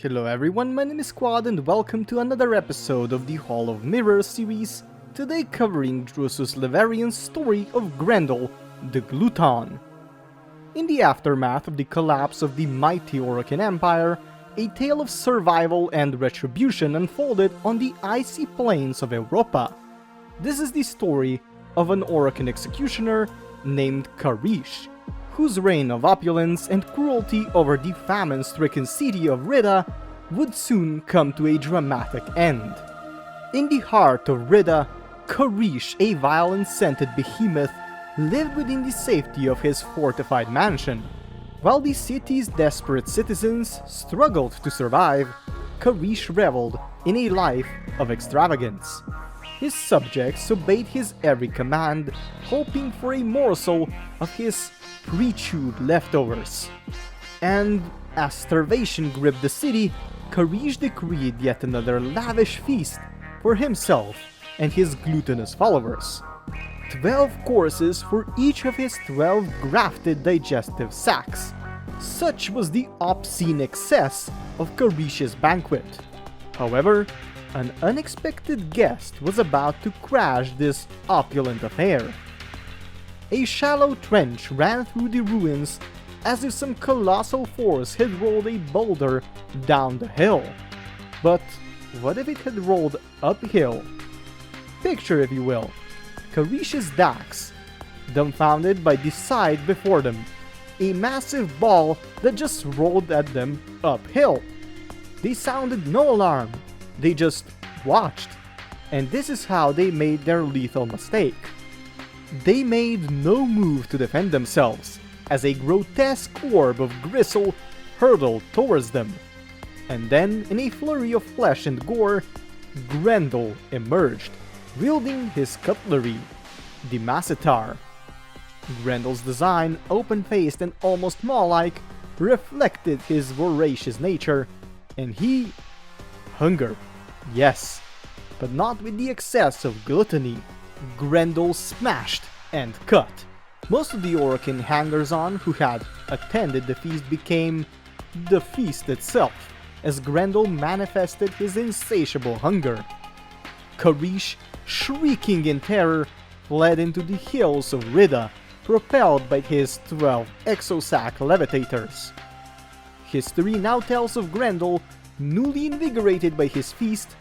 Hello everyone, my name is Quad and welcome to another episode of the Hall of Mirrors series, today covering Drusus Levarian's story of Grendel, the Glutton. In the aftermath of the collapse of the mighty Orokin Empire, a tale of survival and retribution unfolded on the icy plains of Europa. This is the story of an Orokin Executioner named Karishh, whose reign of opulence and cruelty over the famine-stricken city of Rida would soon come to a dramatic end. In the heart of Rida, Karishh, a violence-scented behemoth, lived within the safety of his fortified mansion. While the city's desperate citizens struggled to survive, Karishh reveled in a life of extravagance. His subjects obeyed his every command, hoping for a morsel of his pre-chewed leftovers. And as starvation gripped the city, Karishh decreed yet another lavish feast for himself and his gluttonous followers. 12 courses for each of his 12 grafted digestive sacs. Such was the obscene excess of Karish's banquet. However, an unexpected guest was about to crash this opulent affair. A shallow trench ran through the ruins as if some colossal force had rolled a boulder down the hill. But what if it had rolled uphill? Picture, if you will, Karish's Dax, dumbfounded by the sight before them, a massive ball that just rolled at them uphill. They sounded no alarm, they just watched, and this is how they made their lethal mistake. They made no move to defend themselves, as a grotesque orb of gristle hurtled towards them. And then, in a flurry of flesh and gore, Grendel emerged, wielding his cutlery, the masseter. Grendel's design, open-faced and almost maw-like, reflected his voracious nature, and he... hunger. Yes, but not with the excess of gluttony. Grendel smashed and cut. Most of the Orokin hangers-on who had attended the feast became the feast itself, as Grendel manifested his insatiable hunger. Karishh, shrieking in terror, fled into the hills of Rida, propelled by his 12 exosac levitators. History now tells of Grendel, newly invigorated by his feast,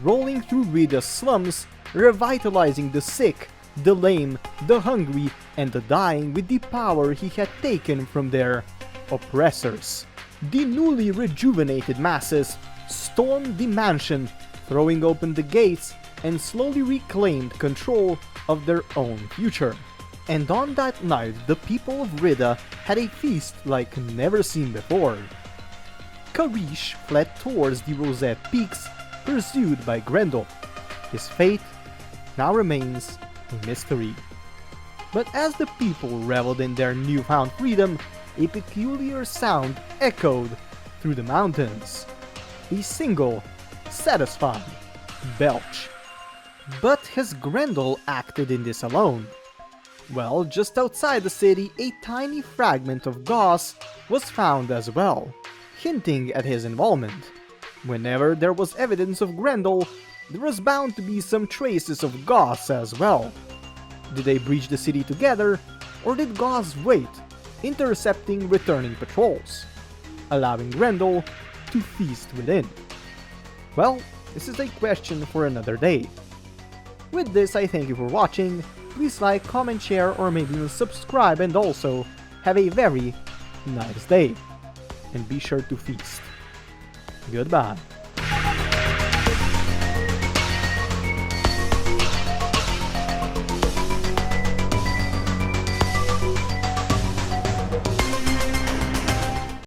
rolling through Rida's slums, revitalizing the sick, the lame, the hungry, and the dying with the power he had taken from their oppressors. The newly rejuvenated masses stormed the mansion, throwing open the gates, and slowly reclaimed control of their own future. And on that night, the people of Rida had a feast like never seen before. Karishh fled towards the Rosette Peaks, pursued by Grendel. His fate now remains a mystery. But as the people reveled in their newfound freedom, a peculiar sound echoed through the mountains. A single, satisfying belch. But has Grendel acted in this alone? Well, just outside the city, a tiny fragment of gauze was found as well, hinting at his involvement. Whenever there was evidence of Grendel, there was bound to be some traces of Gauze as well. Did they breach the city together, or did Gauze wait, intercepting returning patrols, allowing Grendel to feast within? Well, this is a question for another day. With this, I thank you for watching. Please like, comment, share, or maybe even subscribe, and also have a very nice day. And be sure to feast. Goodbye.